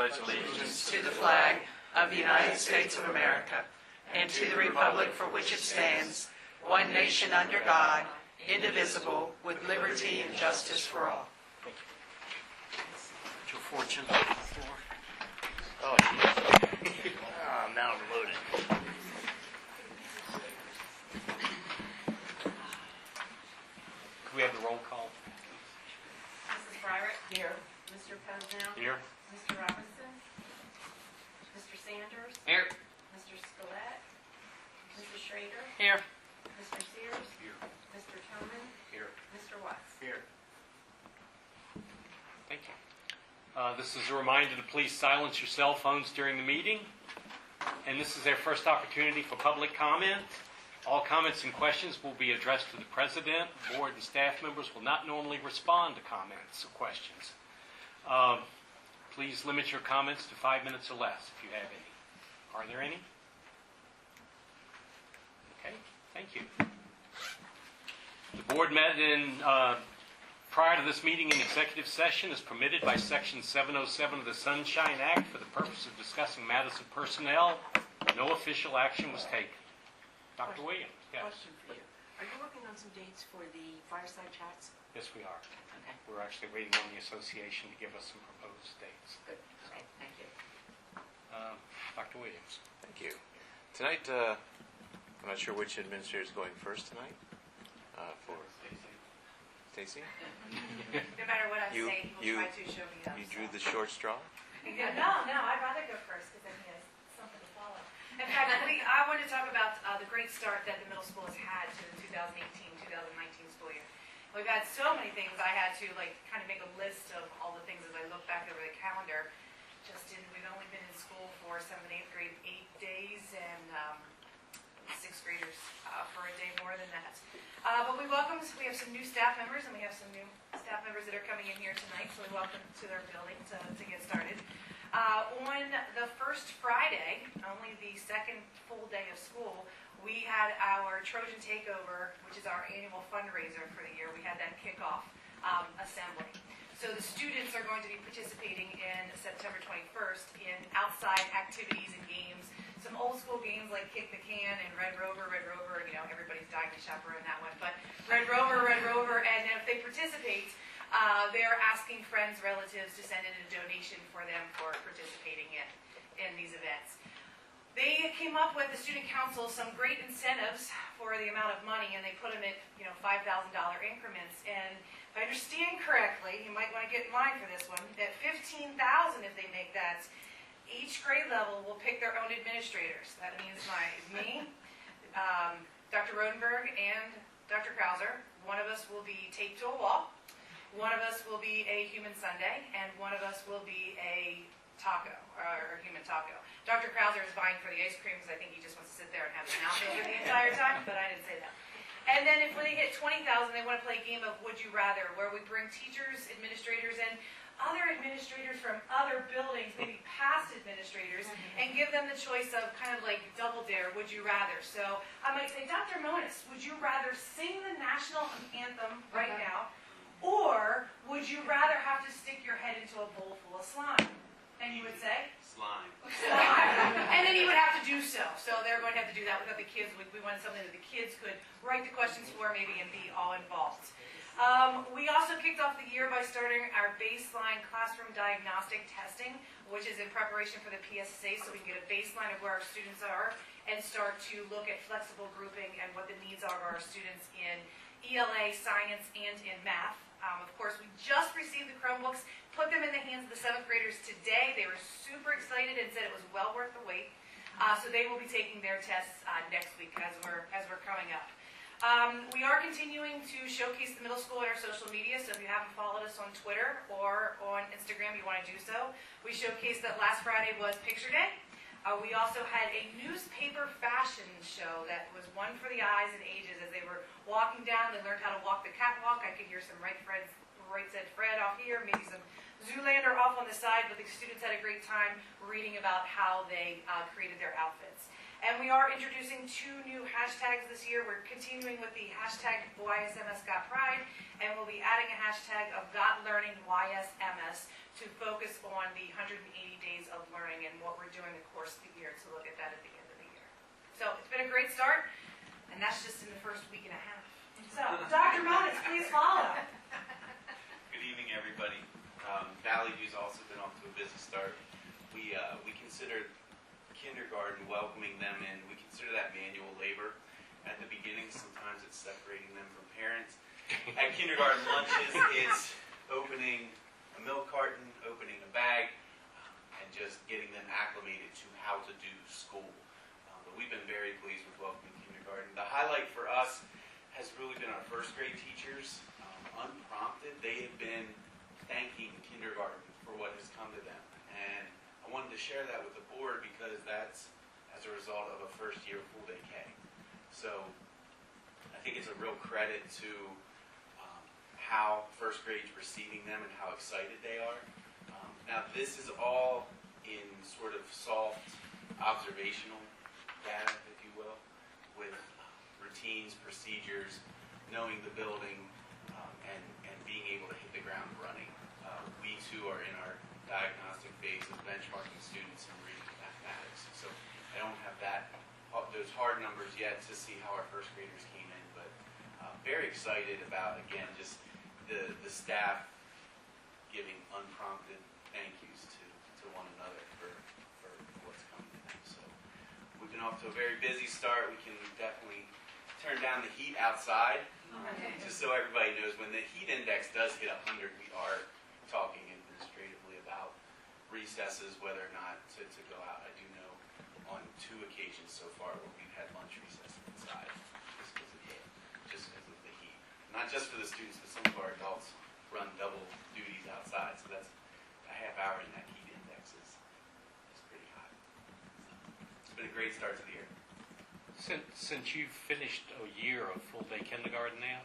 pledge allegiance to the flag of the United States of America and to the republic for which it stands, one nation under God, indivisible, with liberty and justice for all. Your fortune. Oh, now I'm loaded. Could we have the roll call? Mrs. Bryrett? Here. Mr. Pesnell? Here. Mr. Robinson? Mr. Sanders? Here. Mr. Scalette? Mrs. Schrader? Here. Mr. Sears? Here. Mr. Tillman? Here. Mr. Watts? Here. Thank you. This is a reminder to please silence your cell phones during the meeting. And this is their first opportunity for public comment. All comments and questions will be addressed to the president. Board and staff members will not normally respond to comments or questions. Please limit your comments to 5 minutes or less if you have any. Are there any? Okay, thank you. The board met prior to this meeting in executive session as permitted by Section 707 of the Sunshine Act for the purpose of discussing matters of personnel. No official action was taken. Dr. Williams, yes. Question for you. Are you working on some dates for the fireside chats? Yes, we are. Okay. We're actually waiting on the association to give us some proposed dates. Good. Okay, thank you. Dr. Williams. Thank you. Tonight, I'm not sure which administrator is going first tonight. For Stacy? No matter what I say, he will try to show me up. You drew the short straw? No, I'd rather go first because then he has something to follow. In fact, I wanted to talk about the great start that the middle school has had to the 2018-2019 school year. We've had so many things. I had to kind of make a list of all the things as I look back over the calendar. We've only been in school for 7th and 8th grade 8 days, and 6th graders for a day more than that. But we have some new staff members, and we have some new staff members that are coming in here tonight, so we welcome to their building to get started. On the first Friday, only the second full day of school, we had our Trojan Takeover, which is our annual fundraiser for the year. We had that kickoff assembly. So the students are going to be participating in September 21st in outside activities and games. Some old school games like Kick the Can and Red Rover, everybody's dying to chaperone that one. But Red Rover, and if they participate, they're asking friends, relatives to send in a donation for them for participating in these events. They came up with, the student council, some great incentives for the amount of money, and they put them at $5,000 increments. And if I understand correctly, you might want to get in line for this one, at $15,000 if they make that, each grade level will pick their own administrators. That means me, Dr. Rodenberg, and Dr. Krauser. One of us will be taped to a wall. One of us will be a human sundae, and one of us will be a taco, or human taco. Dr. Krauser is vying for the ice cream because I think he just wants to sit there and have his mouth open the entire time, but I didn't say that. And then if they hit 20,000, they want to play a game of Would You Rather, where we bring teachers, administrators, and other administrators from other buildings, maybe past administrators, and give them the choice of kind of like double dare, would you rather. So I might say, Dr. Monis, would you rather sing the national anthem right now, or would you rather have to stick your head into a bowl full of slime? And you would say? Slime. And then you would have to do so. So they're going to have to do that without the kids. We wanted something that the kids could write the questions for maybe and be all involved. We also kicked off the year by starting our baseline classroom diagnostic testing, which is in preparation for the PSSA, so we can get a baseline of where our students are and start to look at flexible grouping and what the needs are of our students in ELA, science, and in math. Of course, we just received the Chromebooks, put them in the hands of the 7th graders today. They were super excited and said it was well worth the wait. So they will be taking their tests next week as we're coming up. We are continuing to showcase the middle school in our social media, so if you haven't followed us on Twitter or on Instagram, you want to do so. We showcased that last Friday was Picture Day. We also had a newspaper fashion show that was one for the eyes and ages. As they were walking down, they learned how to walk the catwalk. I could hear some Right Said Fred off here, maybe some Zoolander off on the side, but the students had a great time reading about how they created their outfits. And we are introducing 2 new hashtags this year. We're continuing with the hashtag YSMS Got Pride, and we'll be adding a hashtag of Got Learning YSMS to focus on the 180 days of learning and what we're doing the course of the year, to look at that at the end of the year. So it's been a great start, and that's just in the first week and a half. So, Dr. Monis, please follow. Good evening, everybody. Valley View's also been off to a busy start. We consider kindergarten, welcoming them in, we consider that manual labor. At the beginning, sometimes it's separating them from parents. At kindergarten lunches, it's opening a milk carton, opening a bag, and just getting them acclimated to how to do school. But we've been very pleased with welcoming kindergarten. The highlight for us has really been our first grade teachers. Unprompted, they have been thanking kindergarten for what has come to them. And I wanted to share that with the board because that's as a result of a first year full day K. So I think it's a real credit to how first grade's receiving them and how excited they are. Now this is all in sort of soft observational data, if you will, with routines, procedures, knowing the building, and being able to hit the ground running. We too are in our diagnostic phase of benchmarking students in reading and mathematics. So I don't have those hard numbers yet to see how our first graders came in, but very excited about, again, just the staff giving unprompted thank yous to one another for what's coming to them. So we've been off to a very busy start. We can definitely turn down the heat outside, just so everybody knows when the heat index does hit 100, we are talking administratively about recesses, whether or not to go out. I do know on 2 occasions so far where we've had lunch recess inside just because of the heat. Not just for the students, but some of our adults run double duties outside, so that's a half hour, and that heat index is pretty high. It's been a great start to the year. Since you've finished a year of full-day kindergarten now,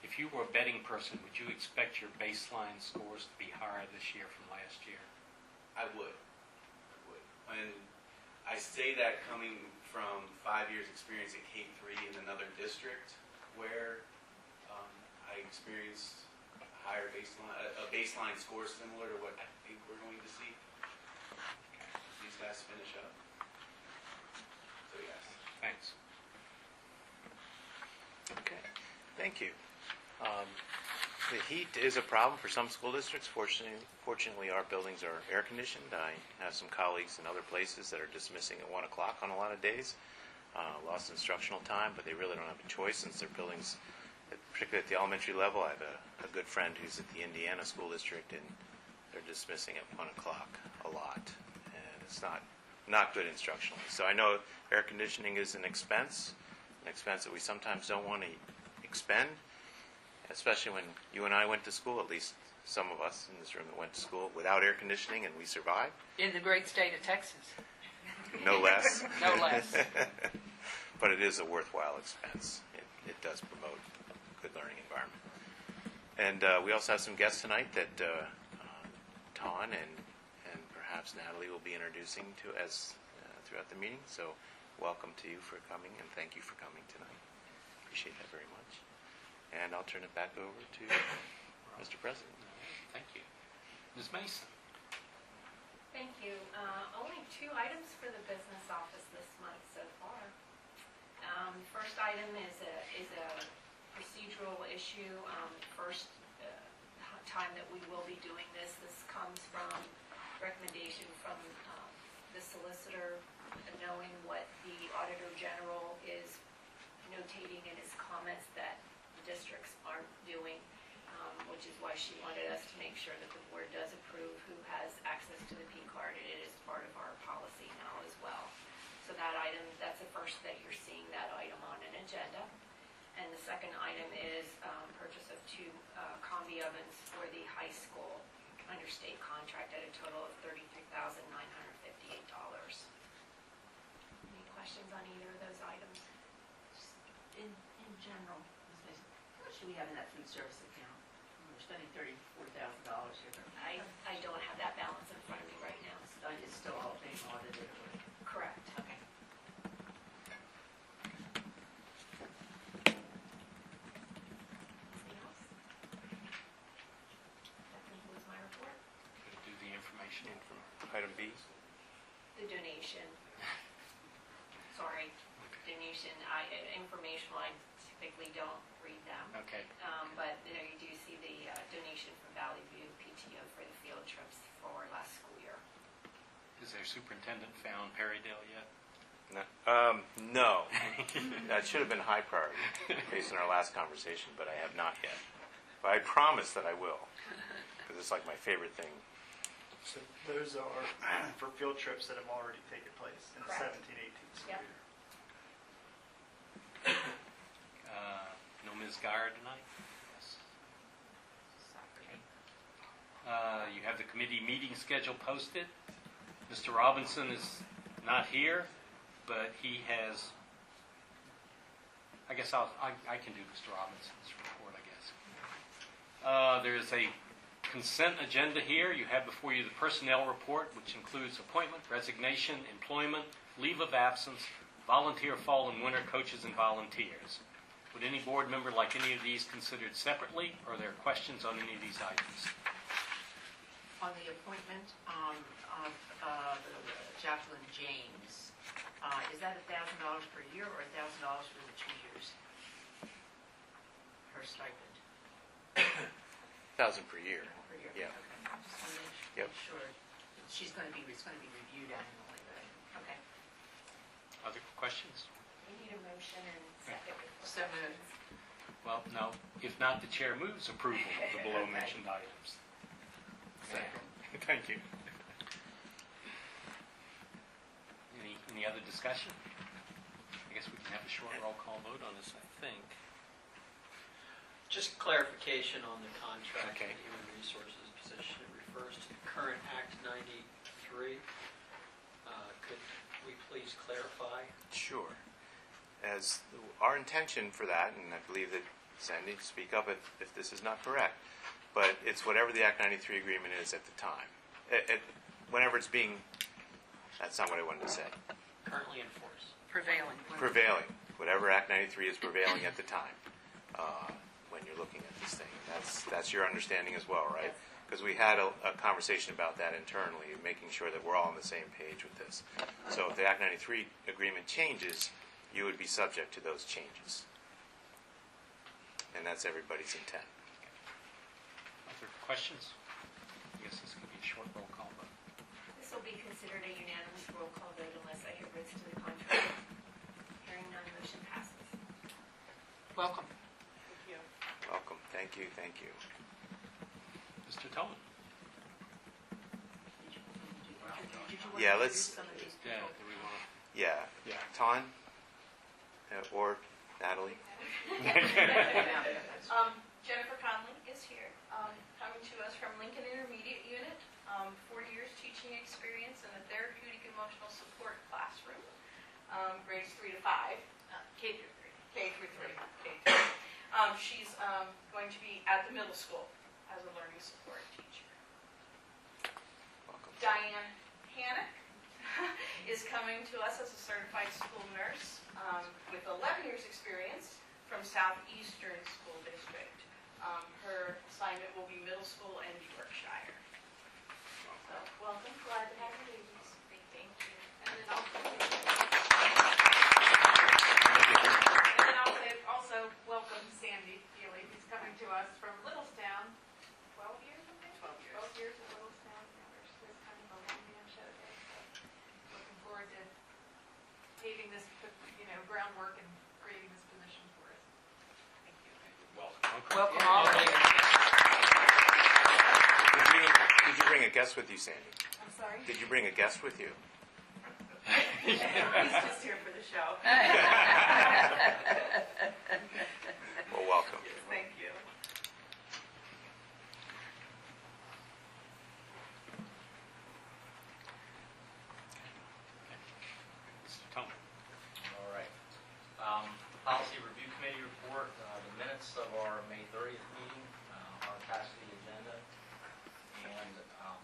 if you were a betting person, would you expect your baseline scores to be higher this year from last year? I would. And I say that coming from 5 years experience at K-3 in another district where I experienced a baseline score similar to what I think we're going to see. These guys finish up. So yes. Thanks. Okay, thank you. The heat is a problem for some school districts. Fortunately, our buildings are air conditioned. I have some colleagues in other places that are dismissing at 1 o'clock on a lot of days. Lost instructional time, but they really don't have a choice since their buildings, particularly at the elementary level. I have a good friend who's at the Indiana school district, and they're dismissing at 1 o'clock a lot, and it's not good instructionally. So I know air conditioning is an expense that we sometimes don't want to expend. Especially when you and I went to school, at least some of us in this room that went to school without air conditioning, and we survived. In the great state of Texas. No less. No less. But it is a worthwhile expense. It does promote a good learning environment. And we also have some guests tonight that Tawn and perhaps Natalie will be introducing to us throughout the meeting. So welcome to you for coming, and thank you for coming tonight. Appreciate that very much. And I'll turn it back over to Mr. President. Thank you. Ms. Mason. Thank you. Only 2 items for the business office this month so far. First item is a procedural issue. First time that we will be doing this. This comes from recommendation from the solicitor, knowing what the Auditor General is notating in his comments that districts aren't doing, which is why she wanted us to make sure that the board does approve who has access to the P card. It is part of our policy now as well. So that item, that's the first that you're seeing that item on an agenda. And the second item is purchase of 2 combi ovens for the high school under state contract at a total of $33,958. Any questions on either of those items? In general, how much do we have in that food service account? We're spending $34,000 here. I don't have that balance in front of me right now. It's still all being audited. Correct. Okay. donation, informational, I typically don't read them. Okay. But, you know, you do see the donation from Valley View PTO for the field trips for last school year. Is their superintendent found Perrydale yet? No. That should have been high priority based on our last conversation, but I have not yet. But I promise that I will, because it's like my favorite thing. So those are for field trips that have already taken place in the Correct. 17-18 school Yep. year. No Ms. Geyer tonight? Yes. Okay. You have the committee meeting schedule posted. Mr. Robinson is not here, but he has, I guess I can do Mr. Robinson's report, I guess. There is a consent agenda here. You have before you the personnel report, which includes appointment, resignation, employment, leave of absence, volunteer fall and winter coaches and volunteers. Would any board member like any of these considered separately, or are there questions on any of these items? On the appointment of Jacqueline James, is that $1,000 per year or $1,000 for the 2 years? Her stipend 1,000 per year. per year? Yeah. Okay, just want to Yep. make sure. It's going to be reviewed annually, right? Okay. Other questions? We need a motion and second. So moved. Well, no. If not, the chair moves approval of the below-mentioned items. Second. Thank you. Any other discussion? I guess we can have a short roll call vote on this, I think. Just clarification on the contract Okay. for the Human Resources position. It refers to the current Act 93. Could we please clarify? Sure. As our intention for that, and I believe that Sandy, speak up if this is not correct, but it's whatever the Act 93 agreement is at the time. Whenever it's being, that's not what I wanted to say. Currently in force. Prevailing. Prevailing, whatever Act 93 is prevailing at the time, when you're looking at this thing. That's your understanding as well, right? Because we had a conversation about that internally, making sure that we're all on the same page with this. So if the Act 93 agreement changes, you would be subject to those changes. And that's everybody's intent. Other questions? I guess this could be a short roll call vote. This will be considered a unanimous roll call vote unless I hear bids to the contrary. Hearing none, motion passes. Welcome. Welcome. Thank you. Thank you. Mr. Tillman? Did you want Yeah, to let's- introduce some of these Yeah, people? do we want Yeah. Ton? Or Natalie? Jennifer Conley is here, coming to us from Lincoln Intermediate Unit, 40 years teaching experience in the therapeutic emotional support classroom, grades 3 to 5, K through 3. K through 3. She's going to be at the middle school as a learning support teacher. Welcome. Diane Hannock is coming to us as a certified school nurse with 11 years experience from Southeastern School District. Her assignment will be middle school and Yorkshire. So, welcome, glad to have you ladies. Thank you. And then also welcome Sandy Healy, who's coming to us from Littlestown. 12 years, I think? 12 years. 12 years in Littlestown. There's kind of a one-man show there. So, looking forward to paving this, groundwork and creating this position for us. Thank you. Welcome all of you. Did you bring a guest with you, Sandy? I'm sorry? Did you bring a guest with you? He's just here for the show. Well, welcome. Thank you. Mr. Tillman? All right. The Policy Review Committee report, the minutes of our May 30th meeting are attached to the agenda. And on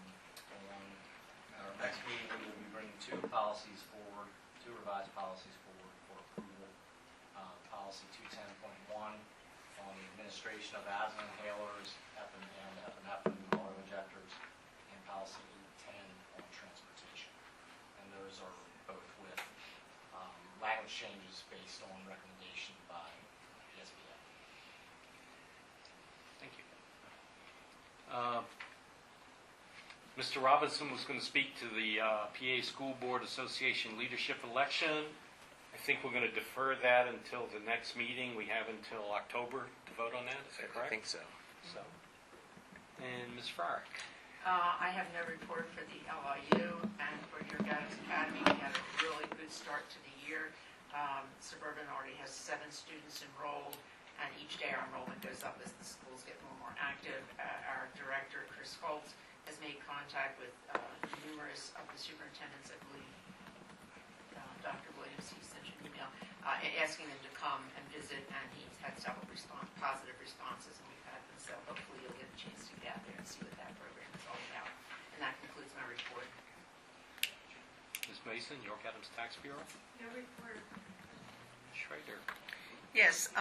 our next meeting, we will be bringing two revised policies forward for approval. Policy 210.1 on the administration of asthma inhalers, and epinephrine auto injectors, and policy 810 on transportation. And those are changes based on recommendation by the SBA. Thank you. Mr. Robinson was going to speak to the PA School Board Association leadership election. I think we're going to defer that until the next meeting. We have until October to vote on that. Is that correct? I think so. So, and Ms. Farrick. I have no report for the LIU, and for your Gaddis Academy, we had a really good start to the year. Suburban already has 7 students enrolled, and each day our enrollment goes up as the schools get more active. Our director, Chris Holtz, has made contact with numerous of the superintendents. I believe Dr. Williams, he sent you an email asking them to come and visit, and he's had several positive responses, and we've had them. So hopefully you'll get a chance to get out there and see what that program is all about. And that concludes my report. Ms. Mason, York Adams Tax Bureau. No report. Schrader. Yes,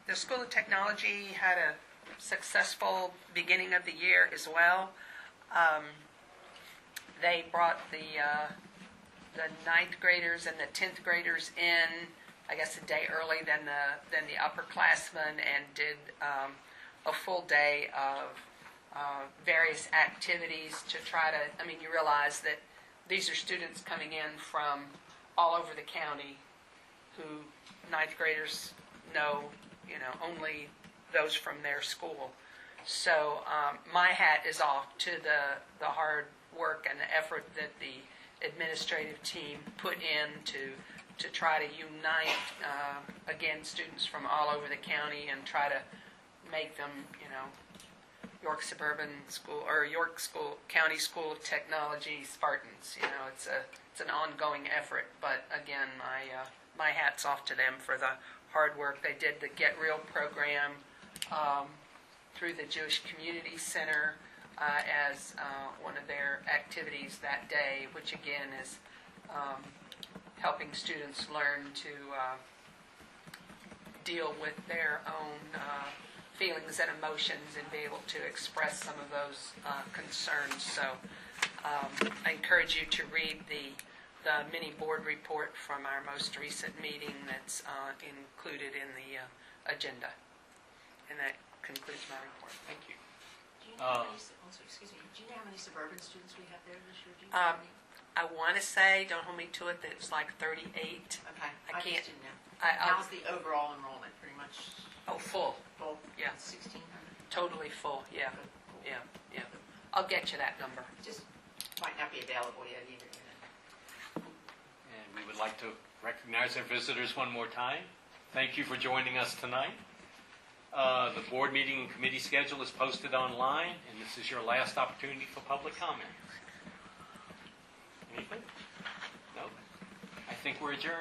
the School of Technology had a successful beginning of the year as well. They brought the 9th graders and the 10th graders in, I guess, a day early than the upperclassmen, and did a full day of various activities to try to. I mean, you realize that these are students coming in from all over the county who 9th graders know, only those from their school. So my hat is off to the hard work and the effort that the administrative team put in to try to unite, again, students from all over the county and try to make them, York Suburban School or York County School of Technology Spartans. It's an ongoing effort, but again, my hat's off to them for the hard work. They did the Get Real program through the Jewish Community Center as one of their activities that day, which again is helping students learn to deal with their own feelings and emotions and be able to express some of those concerns. So I encourage you to read the mini board report from our most recent meeting that's included in the agenda. And that concludes my report. Thank you. Do you know how many, excuse me, do you know how many suburban students we have there this year? Do you know I want to say, don't hold me to it, that it's like 38. Okay. I can't. just didn't know. How's the overall enrollment? Pretty much full. Full? Yeah. 1,600? Totally full, yeah. Yeah, yeah. I'll get you that number. Just might not be available yet either. And we would like to recognize our visitors one more time. Thank you for joining us tonight. The board meeting and committee schedule is posted online, and this is your last opportunity for public comment. Anything? No? I think we're adjourned.